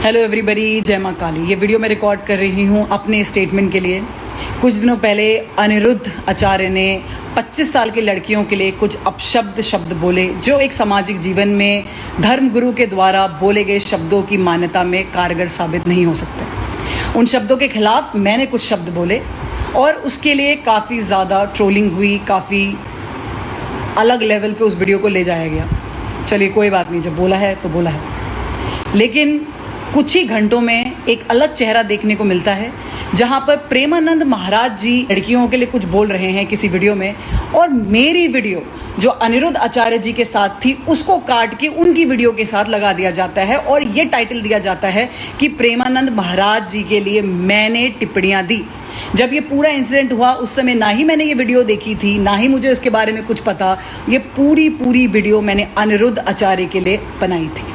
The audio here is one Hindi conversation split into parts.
हेलो एवरीबॉडी, जय माँ काली। ये वीडियो मैं रिकॉर्ड कर रही हूँ अपने स्टेटमेंट के लिए। कुछ दिनों पहले अनिरुद्ध आचार्य ने 25 साल की लड़कियों के लिए कुछ अपशब्द शब्द बोले, जो एक सामाजिक जीवन में धर्मगुरु के द्वारा बोले गए शब्दों की मान्यता में कारगर साबित नहीं हो सकते। उन शब्दों के खिलाफ मैंने कुछ शब्द बोले और उसके लिए काफ़ी ज़्यादा ट्रोलिंग हुई, काफ़ी अलग लेवल पे उस वीडियो को ले जाया गया। चलिए कोई बात नहीं, जब बोला है तो बोला है। लेकिन कुछ ही घंटों में एक अलग चेहरा देखने को मिलता है, जहां पर प्रेमानंद महाराज जी लड़कियों के लिए कुछ बोल रहे हैं किसी वीडियो में, और मेरी वीडियो जो अनिरुद्ध आचार्य जी के साथ थी उसको काट के उनकी वीडियो के साथ लगा दिया जाता है और ये टाइटल दिया जाता है कि प्रेमानंद महाराज जी के लिए मैंने टिप्पणियां दी। जब ये पूरा इंसिडेंट हुआ उस समय ना ही मैंने ये वीडियो देखी थी, ना ही मुझे इसके बारे में कुछ पता। ये पूरी वीडियो मैंने अनिरुद्ध आचार्य के लिए बनाई थी।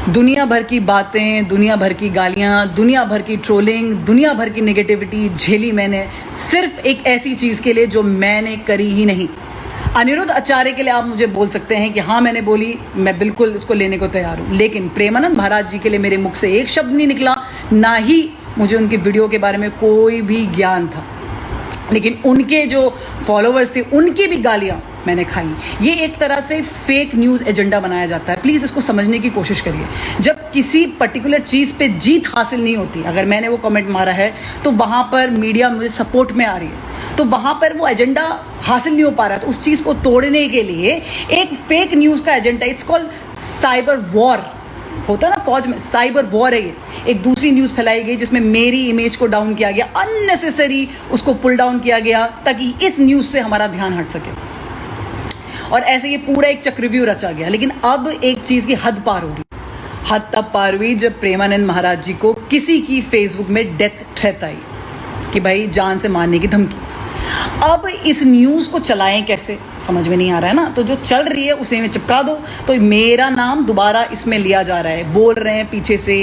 दुनिया भर की बातें, दुनिया भर की गालियाँ, दुनिया भर की ट्रोलिंग, दुनिया भर की नेगेटिविटी झेली मैंने, सिर्फ एक ऐसी चीज़ के लिए जो मैंने करी ही नहीं। अनिरुद्ध आचार्य के लिए आप मुझे बोल सकते हैं कि हाँ मैंने बोली, मैं बिल्कुल उसको लेने को तैयार हूँ। लेकिन प्रेमानंद महाराज जी के लिए मेरे मुख से एक शब्द नहीं निकला, ना ही मुझे उनकी वीडियो के बारे में कोई भी ज्ञान था। लेकिन उनके जो फॉलोअर्स थे उनकी भी गालियाँ मैंने खाई। ये एक तरह से फेक न्यूज़ एजेंडा बनाया जाता है। प्लीज़ इसको समझने की कोशिश करिए। जब किसी पर्टिकुलर चीज़ पे जीत हासिल नहीं होती, अगर मैंने वो कमेंट मारा है तो वहाँ पर मीडिया मुझे सपोर्ट में आ रही है, तो वहाँ पर वो एजेंडा हासिल नहीं हो पा रहा है, तो उस चीज़ को तोड़ने के लिए एक फेक न्यूज़ का agenda, it's called cyber war होता है ना, फौज में साइबर वॉर है। ये एक दूसरी न्यूज़ फैलाई गई जिसमें मेरी इमेज को डाउन किया गया, अननेसेसरी उसको पुल डाउन किया गया ताकि इस न्यूज़ से हमारा ध्यान हट सके, और ऐसे ये पूरा एक चक्रव्यूह रचा गया। लेकिन अब एक चीज़ की हद पार हो गई। हद तब पार हुई जब प्रेमानंद महाराज जी को किसी की फेसबुक में डेथ थ्रेट आई कि भाई जान से मारने की धमकी। अब इस न्यूज़ को चलाएं कैसे, समझ में नहीं आ रहा है ना। तो जो चल रही है उसे में चिपका दो, तो मेरा नाम दोबारा इसमें लिया जा रहा है। बोल रहे हैं पीछे से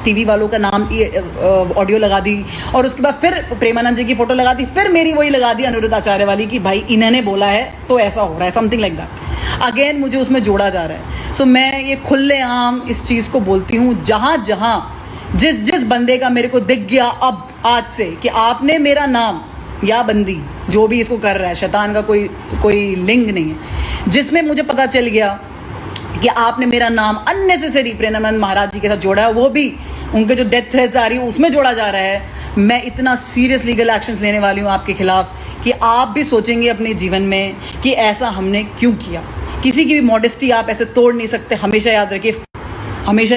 टीवी वालों का नाम, ऑडियो लगा दी, और उसके बाद फिर प्रेमानंद जी की फोटो लगा दी, फिर मेरी वही लगा दी अनिरुद्ध आचार्य वाली कि भाई इन्होंने बोला है तो ऐसा हो रहा है, समथिंग लाइक दैट। अगेन मुझे उसमें जोड़ा जा रहा है। सो मैं ये खुलेआम इस चीज़ को बोलती हूँ, जहाँ जहाँ जिस बंदे का मेरे को दिख गया अब आज से कि आपने मेरा नाम या बंदी जो भी इसको कर रहा है, शैतान का कोई लिंग नहीं है, जिसमें मुझे पता चल गया कि आपने मेरा नाम अननेसेसरी प्रेमानंद महाराज जी के साथ जोड़ा है, वो भी उनके जो डेथ थ्रेट्स आ रही है उसमें जोड़ा जा रहा है, मैं इतना सीरियस लीगल एक्शंस लेने वाली हूँ आपके खिलाफ कि आप भी सोचेंगे अपने जीवन में कि ऐसा हमने क्यों किया। किसी की भी मॉडेस्टी आप ऐसे तोड़ नहीं सकते। हमेशा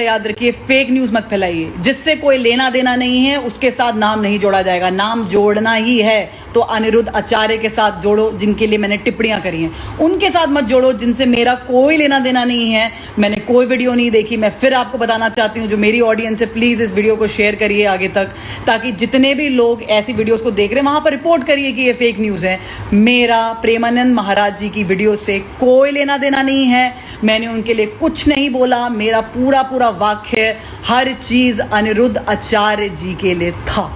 याद रखिए, फेक न्यूज़ मत फैलाइए। जिससे कोई लेना देना नहीं है उसके साथ नाम नहीं जोड़ा जाएगा। नाम जोड़ना ही है तो अनिरुद्ध आचार्य के साथ जोड़ो, जिनके लिए मैंने टिप्पणियां करी हैं। उनके साथ मत जोड़ो जिनसे मेरा कोई लेना देना नहीं है, मैंने कोई वीडियो नहीं देखी। मैं फिर आपको बताना चाहती हूँ, जो मेरी ऑडियंस है, प्लीज़ इस वीडियो को शेयर करिए आगे तक, ताकि जितने भी लोग ऐसी वीडियोज़ को देख रहे हैं वहाँ पर रिपोर्ट करिए कि ये फेक न्यूज़ है। मेरा प्रेमानंद महाराज जी की वीडियो से कोई लेना देना नहीं है, मैंने उनके लिए कुछ नहीं बोला। मेरा पूरा वाक्य, हर चीज अनिरुद्ध आचार्य जी के लिए था।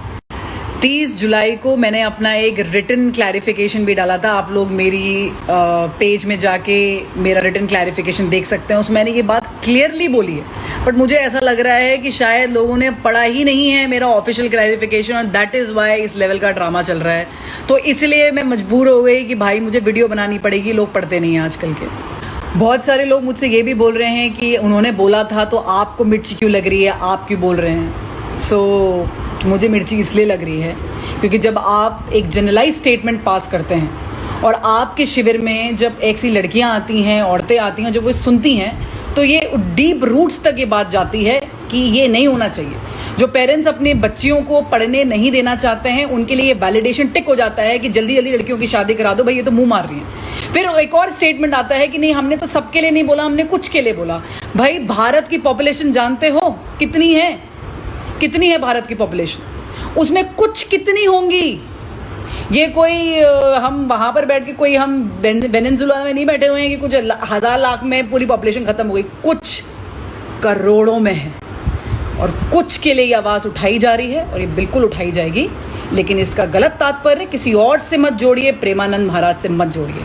30 जुलाई को मैंने अपना एक रिटन क्लैरिफिकेशन भी डाला था। आप लोग मेरी पेज में जाके मेरा रिटन क्लैरिफिकेशन देख सकते हैं। उसमें मैंने ये बात क्लियरली बोली है, बट मुझे ऐसा लग रहा है कि शायद लोगों ने पढ़ा ही नहीं है मेरा ऑफिशियल क्लैरिफिकेशन, और दैट इज़ वाई इस लेवल का ड्रामा चल रहा है। तो इसलिए मैं मजबूर हो गई कि भाई मुझे वीडियो बनानी पड़ेगी। लोग पढ़ते नहीं हैं आजकल के। बहुत सारे लोग मुझसे ये भी बोल रहे हैं कि उन्होंने बोला था तो आपको मिर्ची क्यों लग रही है, आप क्यों बोल रहे हैं। सो मुझे मिर्ची इसलिए लग रही है क्योंकि जब आप एक जनरलाइज स्टेटमेंट पास करते हैं और आपके शिविर में जब ऐसी लड़कियां आती हैं, औरतें आती हैं, जब वो सुनती हैं तो ये डीप रूट्स तक ये बात जाती है कि ये नहीं होना चाहिए। जो पेरेंट्स अपने बच्चियों को पढ़ने नहीं देना चाहते हैं उनके लिए ये वैलिडेशन टिक हो जाता है कि जल्दी जल्दी लड़कियों की शादी करा दो, भाई ये तो मुंह मार रही हैं। फिर एक और स्टेटमेंट आता है कि नहीं, हमने तो सबके लिए नहीं बोला, हमने कुछ के लिए बोला। भाई भारत की पॉपुलेशन जानते हो कितनी है? कितनी है भारत की पॉपुलेशन? उसमें कुछ कितनी होंगी? ये कोई हम वहां पर बैठ के कोई हम वेनेजुएला में नहीं बैठे हुए हैं कि कुछ हजार लाख में पूरी पॉपुलेशन खत्म हो गई। कुछ करोड़ों में है, और कुछ के लिए आवाज़ उठाई जा रही है और ये बिल्कुल उठाई जाएगी। लेकिन इसका गलत तात्पर्य किसी और से मत जोड़िए, प्रेमानंद महाराज से मत जोड़िए।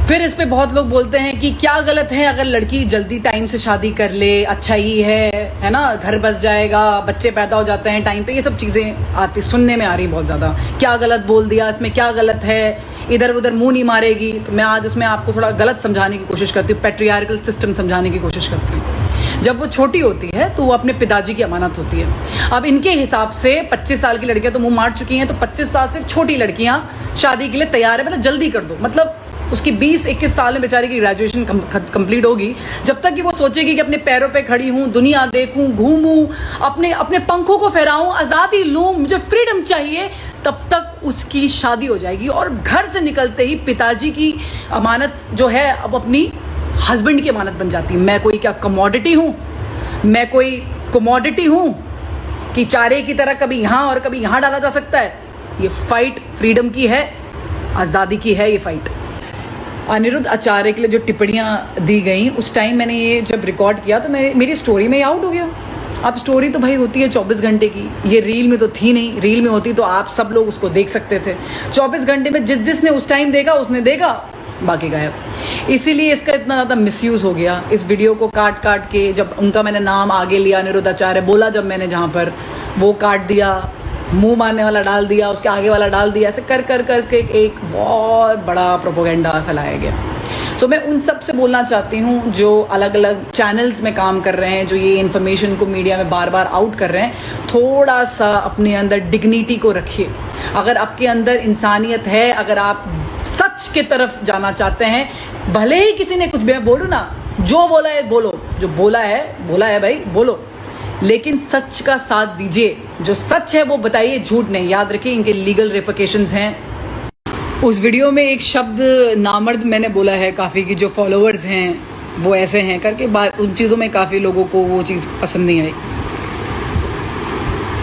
फिर इस पे बहुत लोग बोलते हैं कि क्या गलत है अगर लड़की जल्दी टाइम से शादी कर ले, अच्छा ही है ना, घर बस जाएगा, बच्चे पैदा हो जाते हैं टाइम पे, ये सब चीज़ें आती सुनने में आ रही बहुत ज़्यादा। क्या गलत बोल दिया, इसमें क्या गलत है, इधर उधर मुंह नहीं मारेगी। तो मैं आज उसमें आपको थोड़ा गलत समझाने की कोशिश करती हूँ, पैट्रियार्कल सिस्टम समझाने की कोशिश करती हूँ। जब वो छोटी होती है तो वो अपने पिताजी की अमानत होती है। अब इनके हिसाब से 25 साल की लड़कियां तो मुंह मार चुकी हैं, तो 25 साल से छोटी लड़कियां शादी के लिए तैयार है, मतलब जल्दी कर दो। मतलब उसकी 20-21 साल में बेचारी की ग्रेजुएशन कंप्लीट होगी, जब तक कि वो सोचेगी कि अपने पैरों पे खड़ी हूँ, दुनिया देखूं, घूमूं, अपने अपने पंखों को फहराऊं, आज़ादी लूं, मुझे फ्रीडम चाहिए, तब तक उसकी शादी हो जाएगी। और घर से निकलते ही पिताजी की अमानत जो है अब अपनी हस्बैंड की अमानत बन जाती है। मैं कोई क्या कमोडिटी हूँ, मैं कोई कमोडिटी हूँ कि चारे की तरह कभी यहाँ और कभी यहाँ डाला जा सकता है। ये फाइट फ्रीडम की है, आज़ादी की है ये फाइट। अनिरुद्ध आचार्य के लिए जो टिप्पणियां दी गई उस टाइम मैंने ये जब रिकॉर्ड किया तो मेरी स्टोरी में आउट हो गया। अब स्टोरी तो भाई होती है 24 घंटे की, ये रील में तो थी नहीं, रील में होती तो आप सब लोग उसको देख सकते थे। 24 घंटे में जिसने उस टाइम देखा उसने देखा, बाकी गायब। इसीलिए इसका इतना ज़्यादा मिसयूज़ हो गया। इस वीडियो को काट काट के जब उनका मैंने नाम आगे लिया, अनिरुद्ध आचार्य बोला जब मैंने, जहाँ पर वो काट दिया, मुंह मारने वाला डाल दिया, उसके आगे वाला डाल दिया, ऐसे कर कर करके एक बहुत बड़ा प्रोपोगेंडा फैलाया गया। सो मैं उन सब से बोलना चाहती हूँ जो अलग अलग चैनल्स में काम कर रहे हैं, जो ये इन्फॉर्मेशन को मीडिया में बार बार आउट कर रहे हैं, थोड़ा सा अपने अंदर डिग्निटी को रखिए। अगर आपके अंदर इंसानियत है, अगर आप सच की तरफ जाना चाहते हैं, भले ही किसी ने कुछ भी, मैं बोलूँ ना, जो बोला है बोलो, जो बोला है भाई बोलो, लेकिन सच का साथ दीजिए। जो सच है वो बताइए, झूठ नहीं। याद रखिए इनके लीगल रिपरकेशंस हैं। उस वीडियो में एक शब्द नामर्द मैंने बोला है काफ़ी, कि जो फॉलोअर्स हैं वो ऐसे हैं करके, उन चीज़ों में काफ़ी लोगों को वो चीज़ पसंद नहीं आई।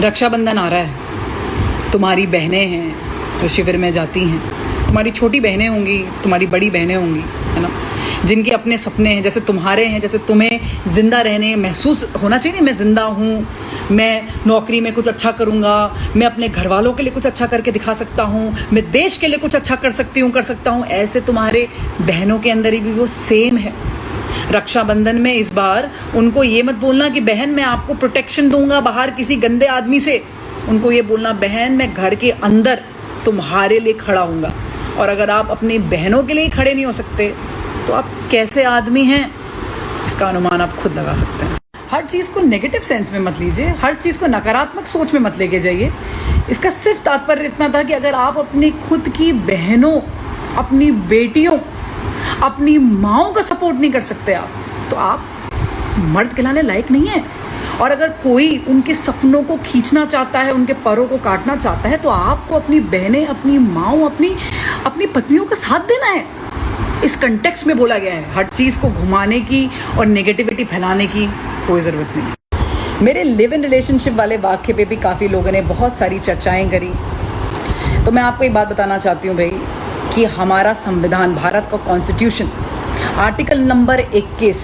रक्षाबंधन आ रहा है, तुम्हारी बहनें हैं जो शिविर में जाती हैं, तुम्हारी छोटी बहनें होंगी, तुम्हारी बड़ी बहनें होंगी, है ना, जिनके अपने सपने हैं, जैसे तुम्हारे हैं। जैसे तुम्हें ज़िंदा रहने महसूस होना चाहिए, मैं ज़िंदा हूँ, मैं नौकरी में कुछ अच्छा करूँगा, मैं अपने घर वालों के लिए कुछ अच्छा करके दिखा सकता हूँ, मैं देश के लिए कुछ अच्छा कर सकता हूँ। ऐसे तुम्हारे बहनों के अंदर भी वो सेम है। रक्षाबंधन में इस बार उनको ये मत बोलना कि बहन मैं आपको प्रोटेक्शन दूंगा बाहर किसी गंदे आदमी से। उनको ये बोलना, बहन मैं घर के अंदर तुम्हारे लिए खड़ा हूँगा। और अगर आप अपनी बहनों के लिए खड़े नहीं हो सकते तो आप कैसे आदमी हैं, इसका अनुमान आप खुद लगा सकते हैं। हर चीज़ को नेगेटिव सेंस में मत लीजिए, हर चीज़ को नकारात्मक सोच में मत लेके जाइए। इसका सिर्फ तात्पर्य इतना था कि अगर आप अपनी खुद की बहनों, अपनी बेटियों, अपनी माँओं का सपोर्ट नहीं कर सकते आप, तो आप मर्द कहलाने लायक नहीं है। और अगर कोई उनके सपनों को खींचना चाहता है, उनके परों को काटना चाहता है, तो आपको अपनी बहनें, अपनी माँओं, अपनी पत्नियों का साथ देना है। इस कंटेक्स्ट में बोला गया है। हर चीज़ को घुमाने की और नेगेटिविटी फैलाने की कोई ज़रूरत नहीं। मेरे लिव इन रिलेशनशिप वाले वाक्य पे भी काफ़ी लोगों ने बहुत सारी चर्चाएं करी। तो मैं आपको एक बात बताना चाहती हूँ भाई, कि हमारा संविधान, भारत का constitution, article number 21,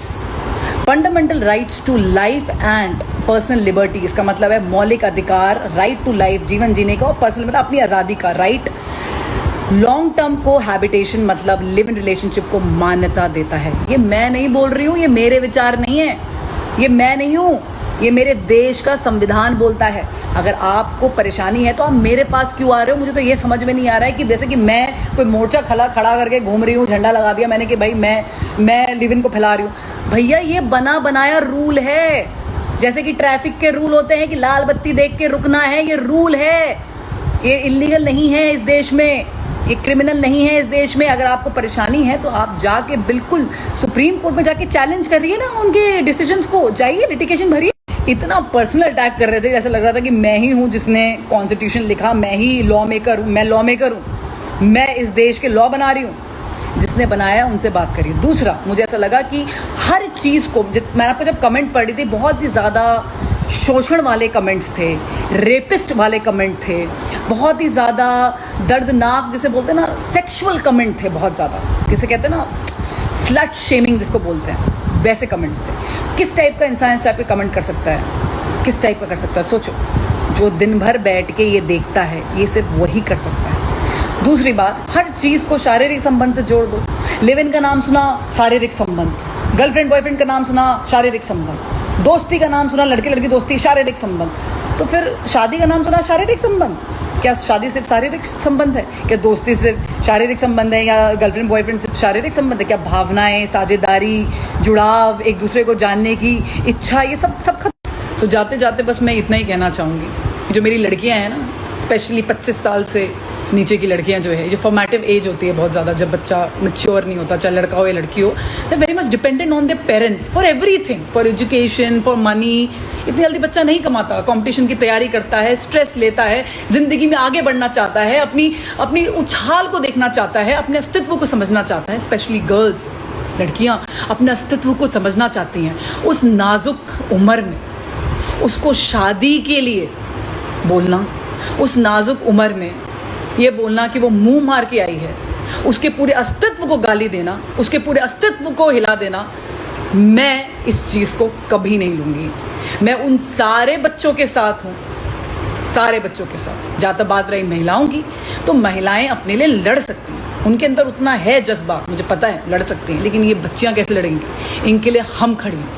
fundamental rights to life and personal liberty, इसका मतलब है मौलिक अधिकार, राइट टू लाइफ, जीवन जीने का, और पर्सनल मतलब अपनी आज़ादी का राइट, लॉन्ग टर्म को हैबिटेशन मतलब लिव इन रिलेशनशिप को मान्यता देता है। ये मैं नहीं बोल रही हूँ, ये मेरे विचार नहीं है, ये मैं नहीं हूँ, ये मेरे देश का संविधान बोलता है। अगर आपको परेशानी है तो आप मेरे पास क्यों आ रहे हो? मुझे तो ये समझ में नहीं आ रहा है कि जैसे कि मैं कोई मोर्चा खड़ा करके घूम रही हूँ, झंडा लगा दिया मैंने कि भाई मैं लिव इन को फैला रही हूँ। भैया ये बना बनाया रूल है, जैसे कि ट्रैफिक के रूल होते हैं कि लाल बत्ती देख के रुकना है, ये रूल है, ये इलीगल नहीं है इस देश में, ये क्रिमिनल नहीं है इस देश में। अगर आपको परेशानी है तो आप जाके बिल्कुल सुप्रीम कोर्ट में जाके चैलेंज करिए ना उनके डिसीजंस को, जाइए लिटिगेशन भरिए। इतना पर्सनल अटैक कर रहे थे, जैसे लग रहा था कि मैं ही हूँ जिसने कॉन्स्टिट्यूशन लिखा, मैं ही लॉ मेकर हूँ, मैं लॉ मेकर हूँ, मैं इस देश के लॉ बना रही हूँ। जिसने बनाया उनसे बात करिए। दूसरा, मुझे ऐसा लगा कि हर चीज़ को, मैं आपको जब कमेंट पढ़ी थी, बहुत ही ज़्यादा शोषण वाले कमेंट्स थे, रेपिस्ट वाले कमेंट थे, बहुत ही ज़्यादा दर्दनाक, जिसे बोलते हैं ना सेक्सुअल कमेंट थे, बहुत ज़्यादा, जिसे कहते हैं ना स्लट शेमिंग जिसको बोलते हैं, वैसे कमेंट्स थे। किस टाइप का इंसान इस टाइप के कमेंट कर सकता है? किस टाइप का कर सकता है? सोचो, जो दिन भर बैठ के ये देखता है, ये सिर्फ वही कर सकता है। दूसरी बात, हर चीज़ को शारीरिक संबंध से जोड़ दो। लिव इन का नाम सुना, शारीरिक संबंध। गर्लफ्रेंड बॉयफ्रेंड का नाम सुना, शारीरिक संबंध। दोस्ती का नाम सुना, लड़के लड़की दोस्ती, शारीरिक संबंध। तो फिर शादी का नाम सुना, शारीरिक संबंध। क्या शादी सिर्फ शारीरिक संबंध है? क्या दोस्ती सिर्फ शारीरिक संबंध है? या गर्लफ्रेंड बॉयफ्रेंड सिर्फ शारीरिक संबंध है? क्या भावनाएं, साझेदारी, जुड़ाव, एक दूसरे को जानने की इच्छा, ये सब खत्म? तो जाते जाते बस मैं इतना ही कहना चाहूँगी, जो मेरी लड़कियाँ हैं ना, स्पेशली 25 साल से नीचे की लड़कियां जो है, जो फॉर्मेटिव एज होती है बहुत ज़्यादा, जब बच्चा मैच्योर नहीं होता, चाहे लड़का हो या लड़की हो, they very much dependent on their parents for everything, for education, for money. इतनी जल्दी बच्चा नहीं कमाता, कंपटीशन की तैयारी करता है, स्ट्रेस लेता है, ज़िंदगी में आगे बढ़ना चाहता है, अपनी उछाल को देखना चाहता है, अपने अस्तित्व को समझना चाहता है। स्पेशली गर्ल्स, लड़कियाँ अपने अस्तित्व को समझना चाहती हैं। उस नाजुक उम्र में उसको शादी के लिए बोलना, उस नाजुक उम्र में ये बोलना कि वो मुंह मार के आई है, उसके पूरे अस्तित्व को गाली देना, उसके पूरे अस्तित्व को हिला देना, मैं इस चीज़ को कभी नहीं लूँगी। मैं उन सारे बच्चों के साथ हूँ, सारे बच्चों के साथ। जहाँ तक बात रही महिलाओं की, तो महिलाएं अपने लिए लड़ सकती हैं, उनके अंदर उतना है जज्बा, मुझे पता है, लड़ सकती हैं। लेकिन ये बच्चियाँ कैसे लड़ेंगी? इनके लिए हम खड़ी हैं।